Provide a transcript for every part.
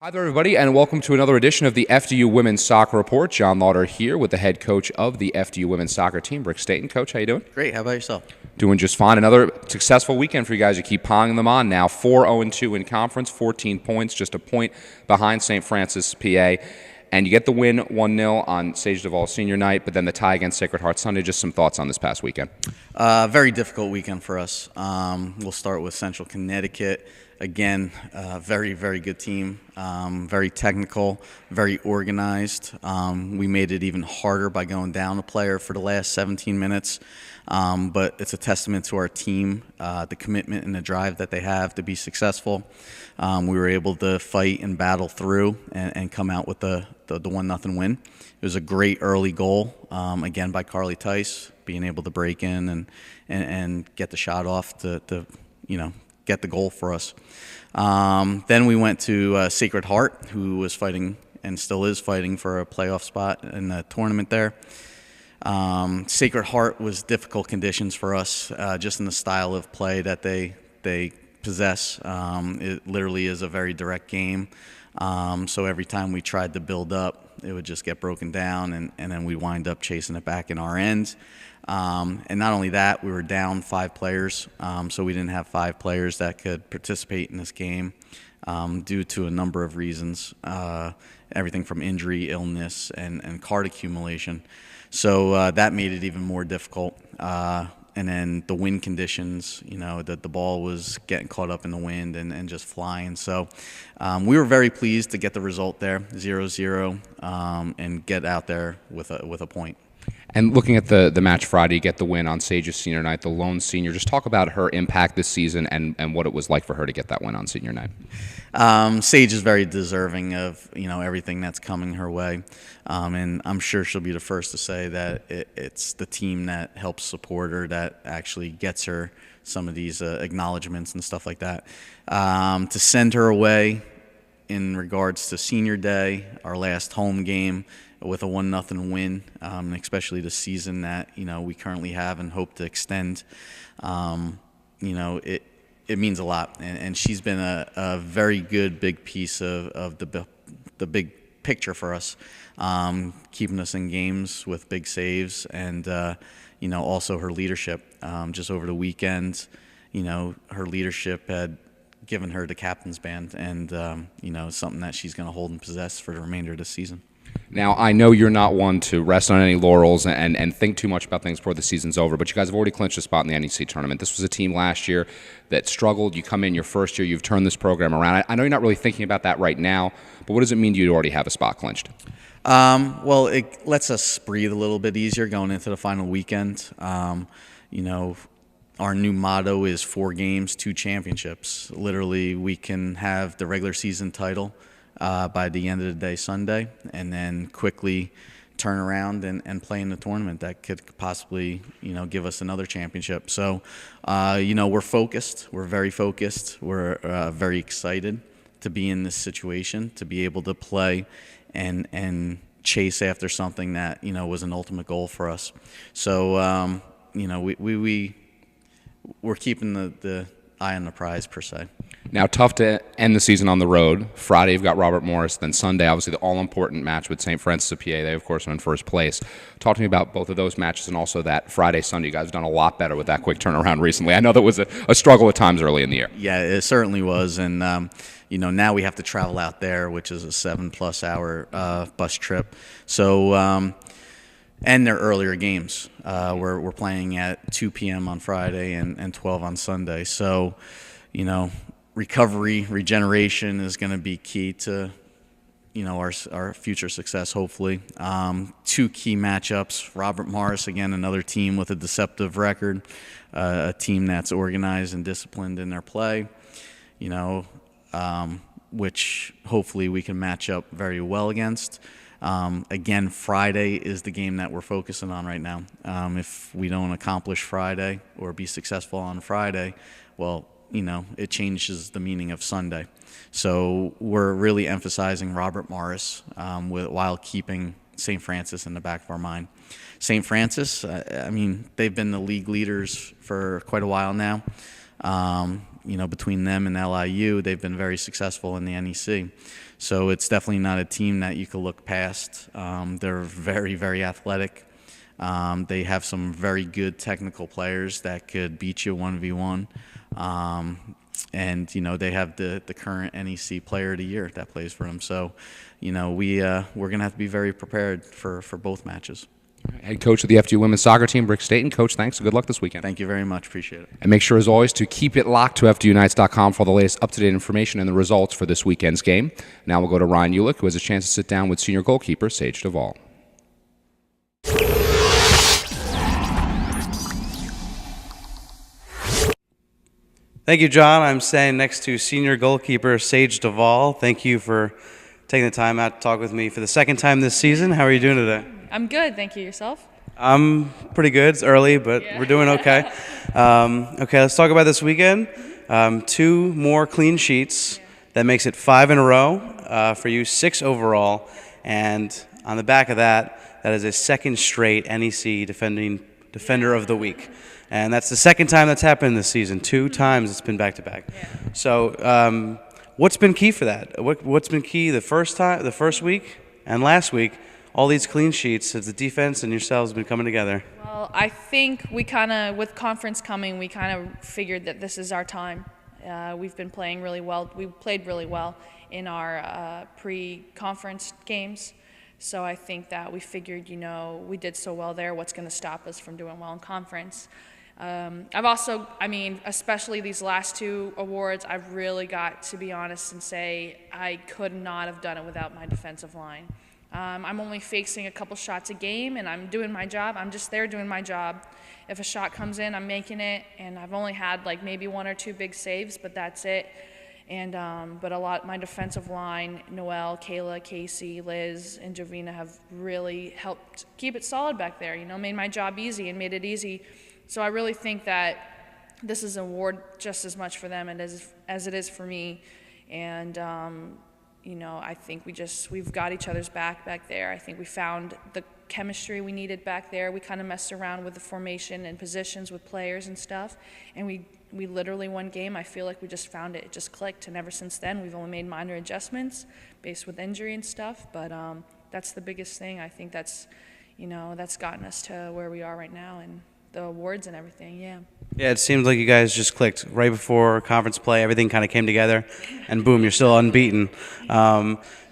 Hi there, everybody, and welcome to another edition of the FDU Women's Soccer Report. Jon Lauder here with the head coach of the FDU Women's Soccer team, Rick Stainton. Coach, how you doing? Great. How about yourself? Doing just fine. Another successful weekend for you guys. You keep piling them on now. 4-0-2 in conference, 14 points, just a point behind St. Francis, PA. And you get the win 1-0 on Sage DoVale senior night, but then the tie against Sacred Heart Sunday. Just some thoughts on this past weekend. Very difficult weekend for us. We'll start with Central Connecticut. Again, very, very good team, very technical, very organized. We made it even harder by going down a player for the last 17 minutes, but it's a testament to our team, the commitment and the drive that they have to be successful. We were able to fight and battle through and come out with the 1-0 win. It was a great early goal, again, by Carly Tice, being able to break in and get the shot off to get the goal for us. Then we went to Sacred Heart, who was fighting and still is fighting for a playoff spot in the tournament there. Sacred Heart was difficult conditions for us, just in the style of play that they possess. It literally is a very direct game. So every time we tried to build up, it would just get broken down, and then we wind up chasing it back in our end. And not only that, we were down 5 players, so we didn't have 5 players that could participate in this game due to a number of reasons, everything from injury, illness, and card accumulation. So that made it even more difficult. And then the wind conditions, that the ball was getting caught up in the wind and just flying. So we were very pleased to get the result there, 0-0, and get out there with a point. And looking at the match Friday, you get the win on Sage's senior night, the lone senior. Just talk about her impact this season and what it was like for her to get that win on senior night. Sage is very deserving of everything that's coming her way, and I'm sure she'll be the first to say that it's the team that helps support her that actually gets her some of these acknowledgments and stuff like that. To send her away in regards to senior day, our last home game, with a 1-0 win, especially the season that we currently have and hope to extend. It means a lot, and she's been a very good big piece of the big picture for us, keeping us in games with big saves, and also her leadership. Just over the weekend, her leadership had given her the captain's band, and something that she's going to hold and possess for the remainder of the season. Now, I know you're not one to rest on any laurels and think too much about things before the season's over, but you guys have already clinched a spot in the NEC Tournament. This was a team last year that struggled. You come in your first year, you've turned this program around. I know you're not really thinking about that right now, but what does it mean to you to already have a spot clinched? Well, it lets us breathe a little bit easier going into the final weekend. Our new motto is 4 games, 2 championships. Literally, we can have the regular season title by the end of the day Sunday, and then quickly turn around and play in the tournament that could possibly give us another championship. So we're focused, we're very focused, we're very excited to be in this situation, to be able to play and chase after something that was an ultimate goal for us. So we're keeping the eye on the prize per se. Now, tough to end the season on the road. Friday, you've got Robert Morris. Then Sunday, obviously, the all-important match with St. Francis of PA. They, of course, are in first place. Talk to me about both of those matches and also that Friday, Sunday. You guys have done a lot better with that quick turnaround recently. I know that was a struggle at times early in the year. Yeah, it certainly was. And, now we have to travel out there, which is a 7+ hour bus trip. So, and their earlier games. We're playing at 2 p.m. on Friday and 12 on Sunday. So, recovery, regeneration is going to be key to, our future success, hopefully. 2 key matchups. Robert Morris, again, another team with a deceptive record, a team that's organized and disciplined in their play, which hopefully we can match up very well against. Again, Friday is the game that we're focusing on right now. If we don't accomplish Friday or be successful on Friday, well, it changes the meaning of Sunday. So we're really emphasizing Robert Morris while keeping St. Francis in the back of our mind. St. Francis, they've been the league leaders for quite a while now. between them and LIU, they've been very successful in the NEC. So it's definitely not a team that you could look past. They're very, very athletic. They have some very good technical players that could beat you 1v1. And they have the current NEC Player of the Year that plays for them. So, we're gonna have to be very prepared for both matches. Head coach of the FDU women's soccer team, Rick Stainton. Coach, thanks. Good luck this weekend. Thank you very much. Appreciate it. And make sure, as always, to keep it locked to FDUnites.com for all the latest up-to-date information and the results for this weekend's game. Now we'll go to Ryan Uhlich, who has a chance to sit down with senior goalkeeper Sage DoVale. Thank you, John. I'm standing next to senior goalkeeper Sage DoVale. Thank you for taking the time out to talk with me for the second time this season. How are you doing today? I'm good, thank you. Yourself? I'm pretty good. It's early, but we're doing okay. Okay, let's talk about this weekend. 2 more clean sheets. That makes it 5 in a row for you, 6 overall. And on the back of that, that is a second straight NEC Defender of the Week. And that's the second time that's happened this season. 2 times it's been back-to-back. So what's been key for that? What's been key the first week and last week? All these clean sheets, has the defense and yourselves been coming together? Well, I think we with conference coming, we kind of figured that this is our time. We've been playing really well. We played really well in our pre-conference games. So I think that we figured, we did so well there, what's going to stop us from doing well in conference? Especially these last 2 awards, I've really got to be honest and say I could not have done it without my defensive line. I'm only facing a couple shots a game, and I'm doing my job. I'm just there doing my job. If a shot comes in, I'm making it, and I've only had maybe 1 or 2 big saves, but that's it. And but my defensive line, Noelle, Kayla, Casey, Liz, and Jovina have really helped keep it solid back there. Made my job easy and made it easy. So I really think that this is an award just as much for them as it is for me. And I think we've got each other's back there. I think we found the chemistry we needed back there. We kind of messed around with the formation and positions with players and stuff, and we literally one game, I feel like we just found it. It just clicked, and ever since then, we've only made minor adjustments based with injury and stuff, but that's the biggest thing. I think that's gotten us to where we are right now, and the awards and everything, yeah. Yeah, it seems like you guys just clicked right before conference play. Everything kind of came together, and boom, you're still unbeaten.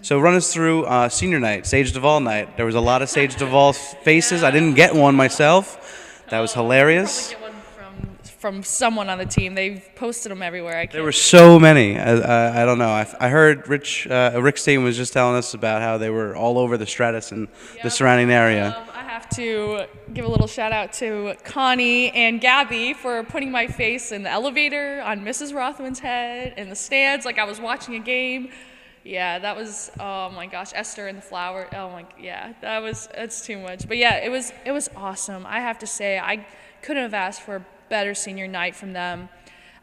So run us through senior night, Sage DoVale night. There was a lot of Sage DoVale faces. I didn't get one myself. That was hilarious. Probably get one from someone on the team. They've posted them everywhere. There were so many. I don't know. I heard Rick Stainton was just telling us about how they were all over the Stratus and the surrounding area. I have to give a little shout out to Connie and Gabby for putting my face in the elevator, on Mrs. Rothman's head, in the stands, like I was watching a game. Yeah, that was, oh my gosh, Esther and the flower. Oh my, yeah, that's too much. But yeah, it was awesome. I have to say, I couldn't have asked for a better senior night from them.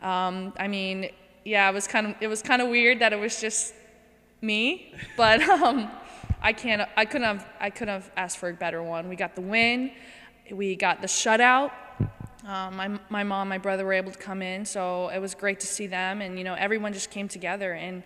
Yeah, it was kind of weird that it was just me, but I couldn't have asked for a better one. We got the win, we got the shutout. My mom, my brother were able to come in, so it was great to see them, and everyone just came together, and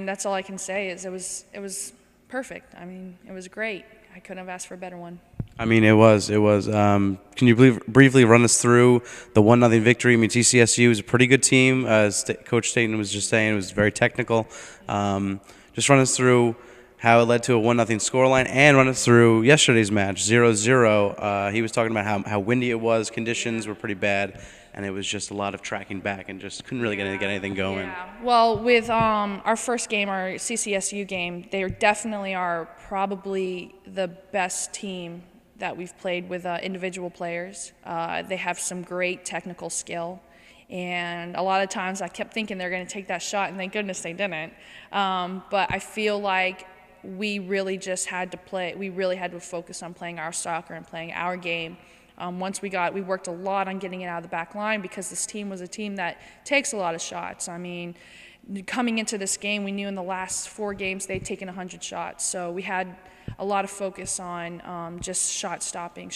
that's all I can say is it was perfect. It was great. I couldn't have asked for a better one. It was. Can you briefly run us through the 1-0 victory? TCSU is a pretty good team. As Coach Stainton was just saying, it was very technical. Just run us through how it led to a 1-0 scoreline, and run us through yesterday's match, 0-0. He was talking about how windy it was, conditions were pretty bad, and it was just a lot of tracking back and just couldn't really get anything going. Yeah. Well, with our first game, our CCSU game, they definitely are probably the best team that we've played with individual players. They have some great technical skill, and a lot of times I kept thinking they're going to take that shot, and thank goodness they didn't. But I feel like we really just had to focus on playing our soccer and playing our game. Once we worked a lot on getting it out of the back line, because this team was a team that takes a lot of shots. Coming into this game, we knew in the last 4 games they'd taken 100 shots. So we had a lot of focus on just shot stopping,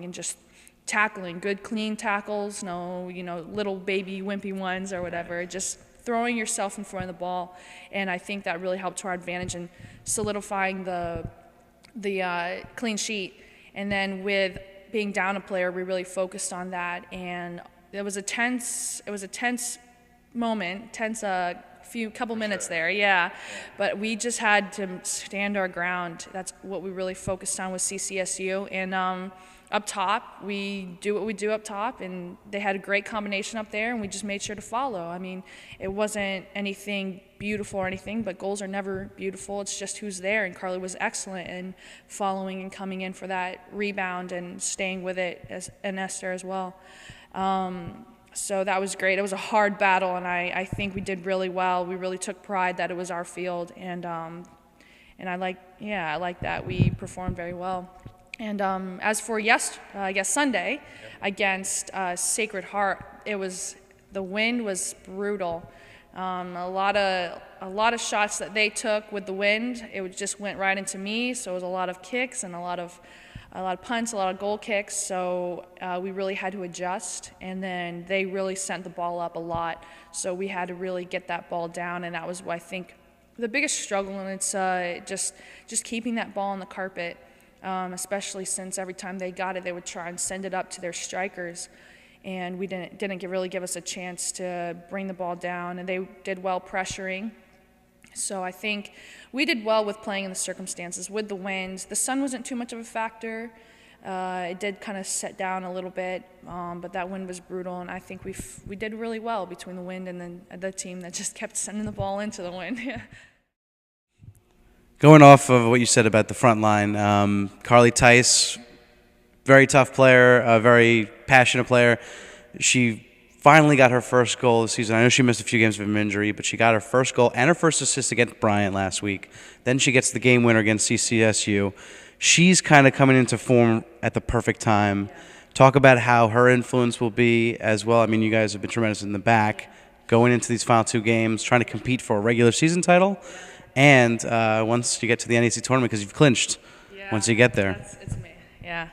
and just tackling, good clean tackles, no, little baby wimpy ones or whatever, just throwing yourself in front of the ball. And I think that really helped to our advantage in solidifying the clean sheet. And then with being down a player, we really focused on that. And it was a tense moment, couple minutes there, yeah. But we just had to stand our ground. That's what we really focused on with CCSU. And up top, we do what we do up top, and they had a great combination up there, and we just made sure to follow. I mean, it wasn't anything beautiful or anything, but goals are never beautiful. It's just who's there, and Carly was excellent in following and coming in for that rebound and staying with it, and Esther as well. So that was great. It was a hard battle, and I think we did really well. We really took pride that it was our field, and I like that. We performed very well. And as for Sunday against Sacred Heart, the wind was brutal. A lot of shots that they took with the wind, it just went right into me. So it was a lot of kicks and a lot of punts, a lot of goal kicks. So we really had to adjust, and then they really sent the ball up a lot. So we had to really get that ball down, and that was, I think, the biggest struggle. And it's just keeping that ball on the carpet. Especially since every time they got it, they would try and send it up to their strikers, and we didn't really give us a chance to bring the ball down, and they did well pressuring. So I think we did well with playing in the circumstances. With the wind, the sun wasn't too much of a factor. It did kind of set down a little bit, but that wind was brutal, and I think we did really well between the wind and then the team that just kept sending the ball into the wind. Going off of what you said about the front line, Carly Tice, very tough player, a very passionate player. She finally got her first goal this season. I know she missed a few games from injury, but she got her first goal and her first assist against Bryant last week. Then she gets the game winner against CCSU. She's kind of coming into form at the perfect time. Talk about how her influence will be as well. I mean, you guys have been tremendous in the back, going into these final two games, trying to compete for a regular season title. And once you get to the NEC tournament, because you've clinched once you get there. It's me. Yeah.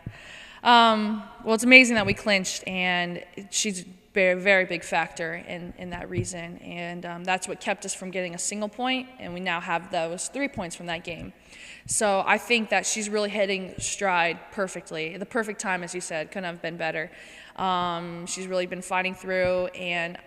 Well, it's amazing that we clinched, and she's a very, very big factor in that reason. And that's what kept us from getting a single point, and we now have those 3 points from that game. So I think that she's really hitting stride perfectly. The perfect time, as you said, couldn't have been better. She's really been fighting through, and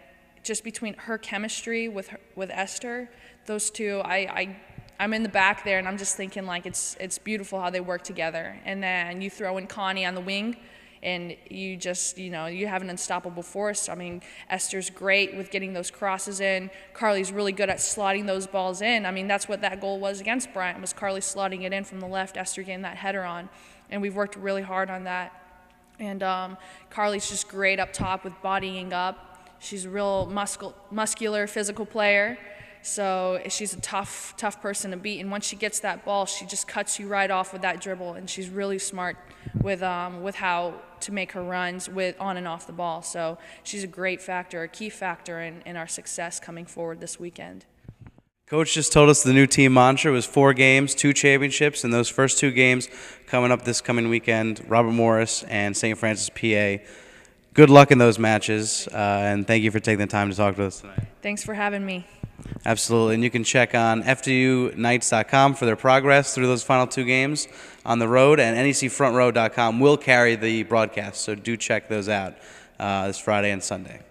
just between her chemistry with Esther, those two, I'm in the back there, and I'm just thinking, like, it's beautiful how they work together. And then you throw in Connie on the wing, and you just, you have an unstoppable force. I mean, Esther's great with getting those crosses in. Carly's really good at slotting those balls in. I mean, that's what that goal was against Bryant, was Carly slotting it in from the left, Esther getting that header on. And we've worked really hard on that. And Carly's just great up top with bodying up. She's a real muscular, physical player. So she's a tough person to beat. And once she gets that ball, she just cuts you right off with that dribble. And she's really smart with how to make her runs on and off the ball. So she's a great factor, a key factor in our success coming forward this weekend. Coach just told us the new team mantra was 4 games, 2 championships, and those first 2 games coming up this coming weekend, Robert Morris and St. Francis, PA. Good luck in those matches, and thank you for taking the time to talk to us tonight. Thanks for having me. Absolutely, and you can check on FDUKnights.com for their progress through those final 2 games on the road, and NECFrontRow.com will carry the broadcast, so do check those out this Friday and Sunday.